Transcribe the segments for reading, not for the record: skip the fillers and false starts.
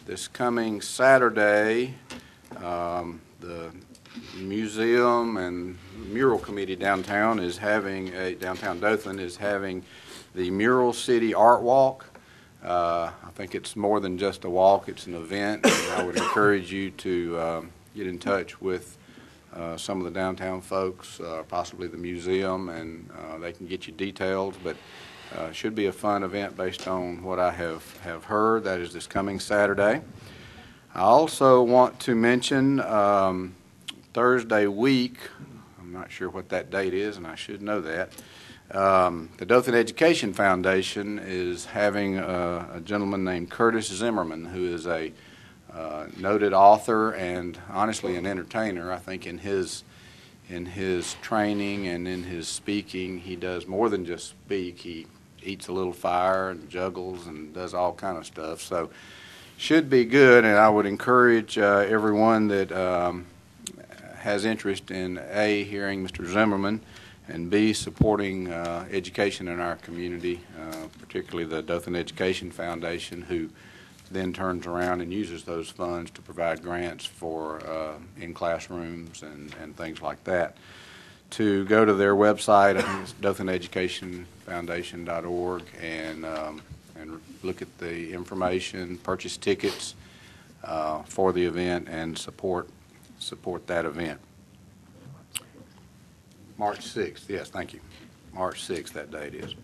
This coming Saturday, the museum and mural committee downtown Dothan is having the Mural City Art Walk. I think it's more than just a walk, it's an event, and I would encourage you to get in touch with some of the downtown folks, possibly the museum, and they can get you details, but should be a fun event based on what I have heard. That is this coming Saturday. I also want to mention Thursday week, I'm not sure what that date is, and I should know that. The Dothan Education Foundation is having a gentleman named Curtis Zimmerman, who is a noted author and honestly an entertainer. I think in his training and in his speaking, he does more than just speak. He eats a little fire and juggles and does all kind of stuff. So should be good, and I would encourage everyone that has interest in A, hearing Mr. Zimmerman, and B, supporting education in our community, particularly the Dothan Education Foundation, who then turns around and uses those funds to provide grants for in classrooms and things like that. To go to their website, I think it's DothanEducationFoundation.org, and look at the information, purchase tickets for the event, and support that event. March 6th, yes, thank you. March 6th, that date is.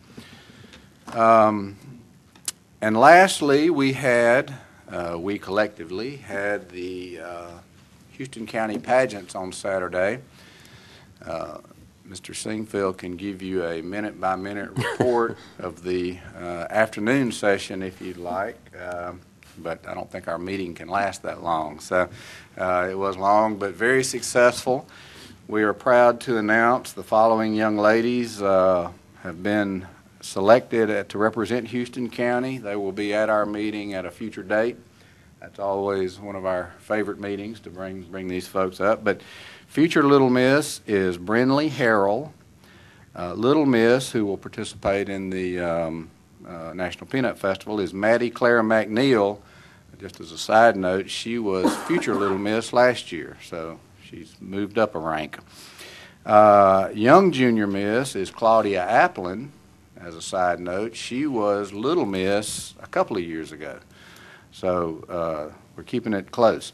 And lastly, we collectively had the Houston County pageants on Saturday. Mr. Singfield can give you a minute-by-minute report of the afternoon session if you'd like, but I don't think our meeting can last that long. So it was long, but very successful. We are proud to announce the following young ladies have been selected to represent Houston County. They will be at our meeting at a future date. That's always one of our favorite meetings, to bring these folks up. But future Little Miss is Brinley Harrell. Little Miss, who will participate in the National Peanut Festival, is Maddie Claire McNeil. Just as a side note, she was future Little Miss last year, so she's moved up a rank. Young Junior Miss is Claudia Applin. As a side note, she was Little Miss a couple of years ago, so we're keeping it close.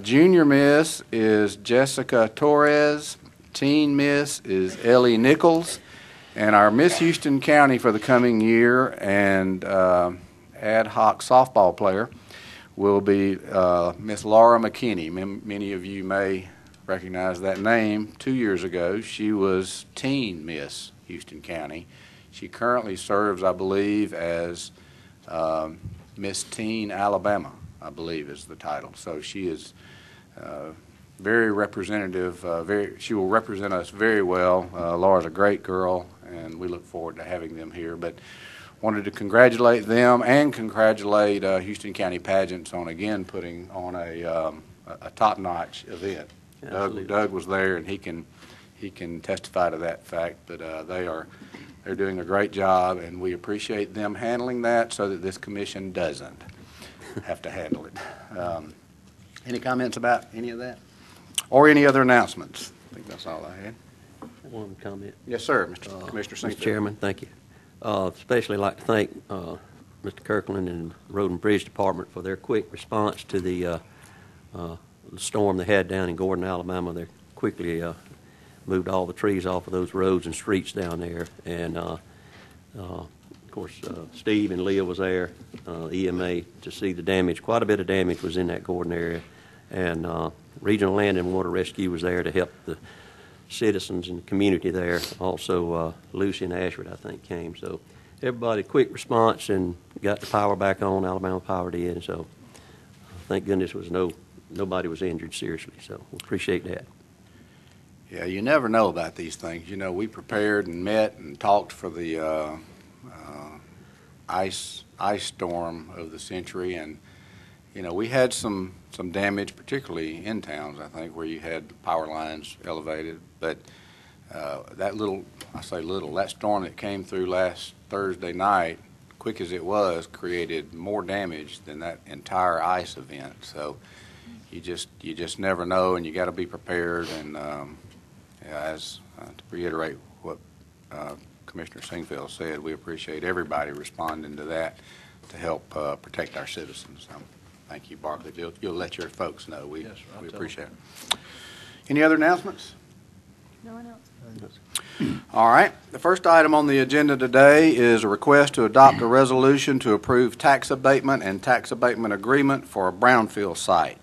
Junior Miss is Jessica Torres. Teen Miss is Ellie Nichols. And our Miss Houston County for the coming year and ad hoc softball player will be Miss Laura McKinney. Many of you may recognize that name. 2 years ago, she was Teen Miss Houston County. She currently serves, I believe, as Miss Teen Alabama, I believe is the title. So she is very representative. She will represent us very well. Laura's a great girl, and we look forward to having them here. But wanted to congratulate them and congratulate Houston County Pageants on again putting on a top-notch event. Doug was there, and he can testify to that fact. But they're doing a great job, and we appreciate them handling that so that this commission doesn't have to handle it. Any comments about any of that? Or any other announcements? I think that's all I had. One comment. Yes, sir, Mr. Commissioner Singfield. Mr. Chairman, thank you. Especially like to thank Mr. Kirkland and the Road and Bridge Department for their quick response to the storm they had down in Gordon, Alabama. They quickly moved all the trees off of those roads and streets down there. And, of course, Steve and Leah was there, EMA, to see the damage. Quite a bit of damage was in that Gordon area. And Regional Land and Water Rescue was there to help the citizens and the community there. Also, Lucy and Ashford, I think, came. So everybody, quick response, and got the power back on. Alabama Power did. So thank goodness nobody was injured seriously. So we appreciate that. Yeah, you never know about these things. You know, we prepared and met and talked for the ice storm of the century, and you know, we had some damage, particularly in towns, I think, where you had power lines elevated. But that storm that came through last Thursday night quick as it was, created more damage than that entire ice event. So you just never know, and you got to be prepared. And as to reiterate what Commissioner Singfield said, we appreciate everybody responding to that to help protect our citizens. Thank you, Barclay. You'll let your folks know. We appreciate it. Any other announcements? No one else. All right. The first item on the agenda today is a request to adopt a resolution to approve tax abatement and tax abatement agreement for a brownfield site.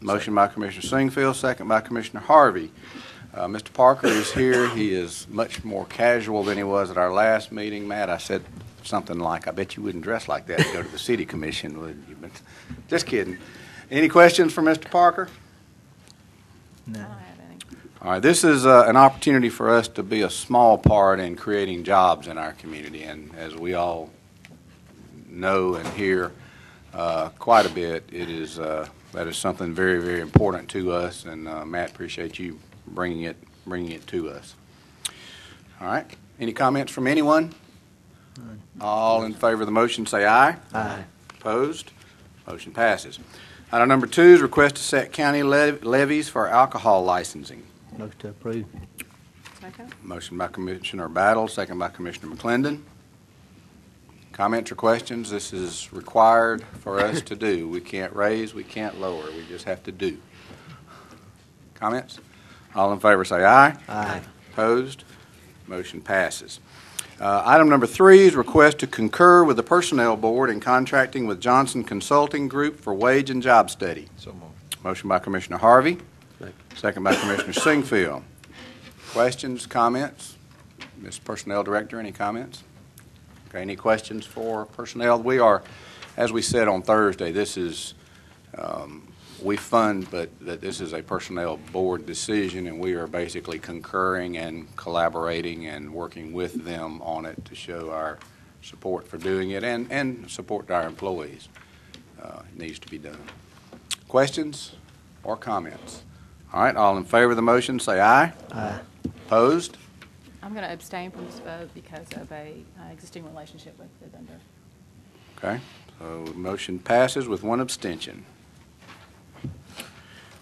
Motion by Commissioner Singfield, second by Commissioner Harvey. Mr. Parker is here. He is much more casual than he was at our last meeting. Matt, I said something like, I bet you wouldn't dress like that to go to the city commission, would you? But just kidding. Any questions for Mr. Parker? No. I don't have any. All right, this is an opportunity for us to be a small part in creating jobs in our community, and as we all know and hear quite a bit, that is something very, very important to us, and Matt, appreciate you bringing it to us. All right, any comments from anyone? None. All in favor of the motion say aye. Aye. Opposed? Motion passes. Item number 2 is request to set county levies for alcohol licensing. Motion to approve. Second? Motion by Commissioner Battle, second by Commissioner McClendon. Comments or questions? This is required for us to do. We can't raise, we can't lower, we just have to do. Comments? All in favor say aye. Aye. Opposed? Motion passes. Item number 3 is request to concur with the Personnel Board in contracting with Johnson Consulting Group for wage and job study. So moved. Motion by Commissioner Harvey, Second. second by Commissioner Singfield. Questions, comments? Ms. Personnel Director, any comments? Okay, any questions for personnel? We are, as we said on Thursday, this is, we fund, but that this is a Personnel Board decision, and we are basically concurring and collaborating and working with them on it to show our support for doing it and support to our employees. It needs to be done. Questions or comments? All right, all in favor of the motion, say aye. Aye. Opposed? I'm going to abstain from this vote because of a existing relationship with the vendor. Okay, so motion passes with one abstention.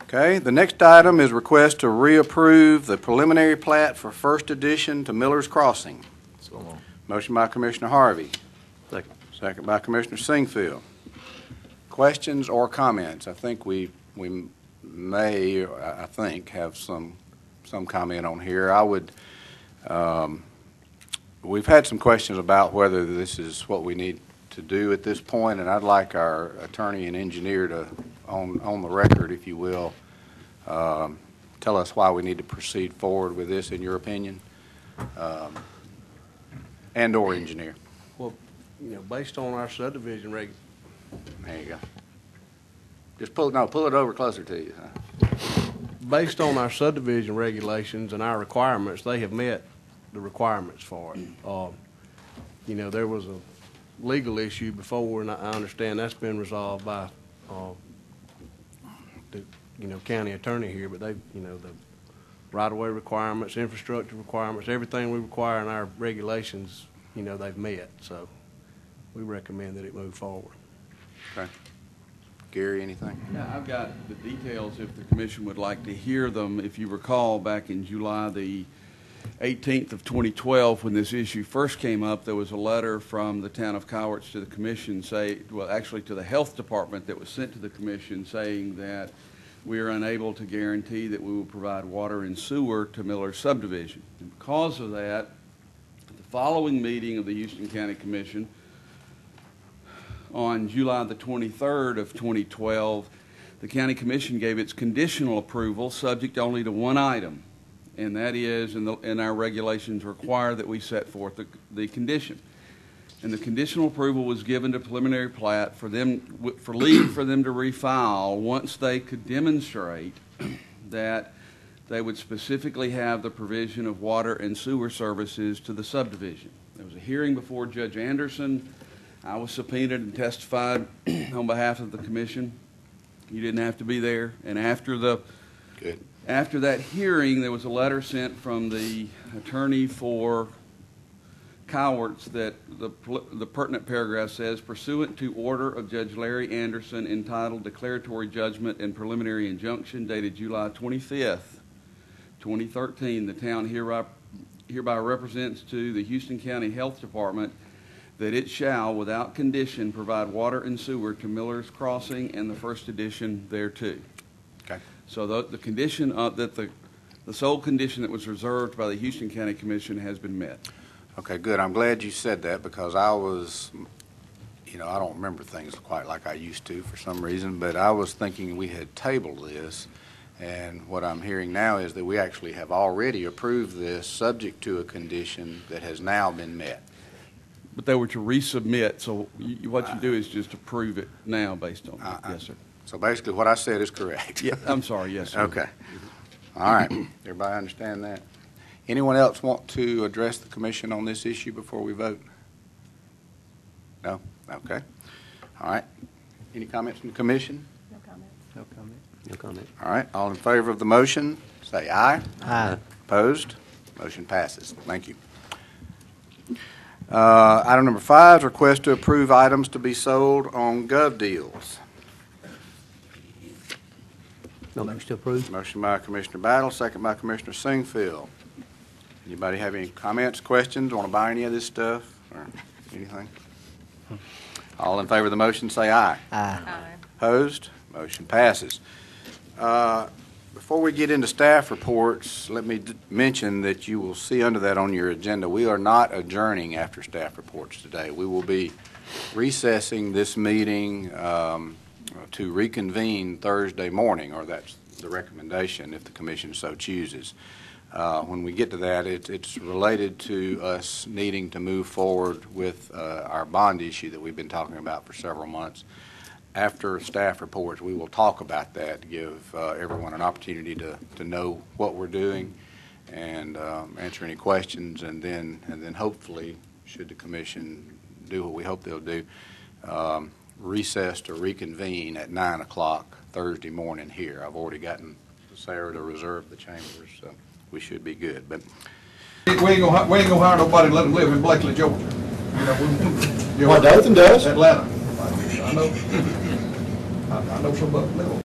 Okay, the next item is request to reapprove the preliminary plat for First Edition to Miller's Crossing. So moved. Motion by Commissioner Harvey, Second. second by Commissioner Singfield. Questions or comments? I think we may, I think, have some comment on here. I would, we've had some questions about whether this is what we need to do at this point, and I'd like our attorney and engineer to, on the record, if you will, tell us why we need to proceed forward with this, in your opinion, and/or engineer. Well, based on our subdivision There you go. Just pull it over closer to you. based on our subdivision regulations and our requirements, they have met the requirements for it. There was a legal issue before, and I understand that's been resolved by the county attorney here, but they, the right-of-way requirements, infrastructure requirements, everything we require in our regulations, they've met. So we recommend that it move forward. Okay. Gary, anything? Yeah, I've got the details if the commission would like to hear them. If you recall, back in July the 18th of 2012, when this issue first came up, there was a letter from the town of Cowarts to the commission actually to the health department that was sent to the commission saying that we are unable to guarantee that we will provide water and sewer to Miller subdivision. And because of that, the following meeting of the Houston County Commission on July the 23rd of 2012, the County Commission gave its conditional approval subject only to one item, and that is, in our regulations require that we set forth the condition. And the conditional approval was given to preliminary plat for leave for them to refile once they could demonstrate that they would specifically have the provision of water and sewer services to the subdivision. There was a hearing before Judge Anderson. I was subpoenaed and testified on behalf of the commission. You didn't have to be there. And after that hearing, there was a letter sent from the attorney for Cowarts that the pertinent paragraph says, pursuant to order of Judge Larry Anderson entitled Declaratory Judgment and Preliminary Injunction dated July 25th, 2013, the town hereby represents to the Houston County Health Department that it shall, without condition, provide water and sewer to Miller's Crossing and the first addition thereto. Okay. So the condition that the sole condition that was reserved by the Houston County Commission has been met. Okay, good. I'm glad you said that because I was, I don't remember things quite like I used to for some reason, but I was thinking we had tabled this, and what I'm hearing now is that we actually have already approved this subject to a condition that has now been met. But they were to resubmit, so what you do is just approve it now based on that. Yes, sir. So basically what I said is correct. Yeah, I'm sorry, yes, sir. Okay. All right. Everybody understand that? Anyone else want to address the commission on this issue before we vote? No? Okay. All right. Any comments from the commission? No comments. No comment. No comment. All right. All in favor of the motion, say aye. Aye. Opposed? Motion passes. Thank you. Item number 5 is request to approve items to be sold on GovDeals. Motion to approve. Motion by Commissioner Battle, second by Commissioner Singfield. Anybody have any comments, questions, want to buy any of this stuff or anything? All in favor of the motion, say aye. Aye. Aye. Opposed? Motion passes. Before we get into staff reports, let me mention that you will see under that on your agenda, we are not adjourning after staff reports today. We will be recessing this meeting to reconvene Thursday morning, or that's the recommendation if the commission so chooses. When we get to that, it's related to us needing to move forward with our bond issue that we've been talking about for several months. After staff reports, we will talk about that to give everyone an opportunity to know what we're doing and answer any questions, and then hopefully, should the commission do what we hope they'll do, recess to reconvene at 9 o'clock Thursday morning here. I've already gotten Sarah to reserve the chambers, so we should be good. But We ain't gonna hire nobody to let them live in Blakely, Georgia. What Dothan does? Atlanta. I know. I know somebody.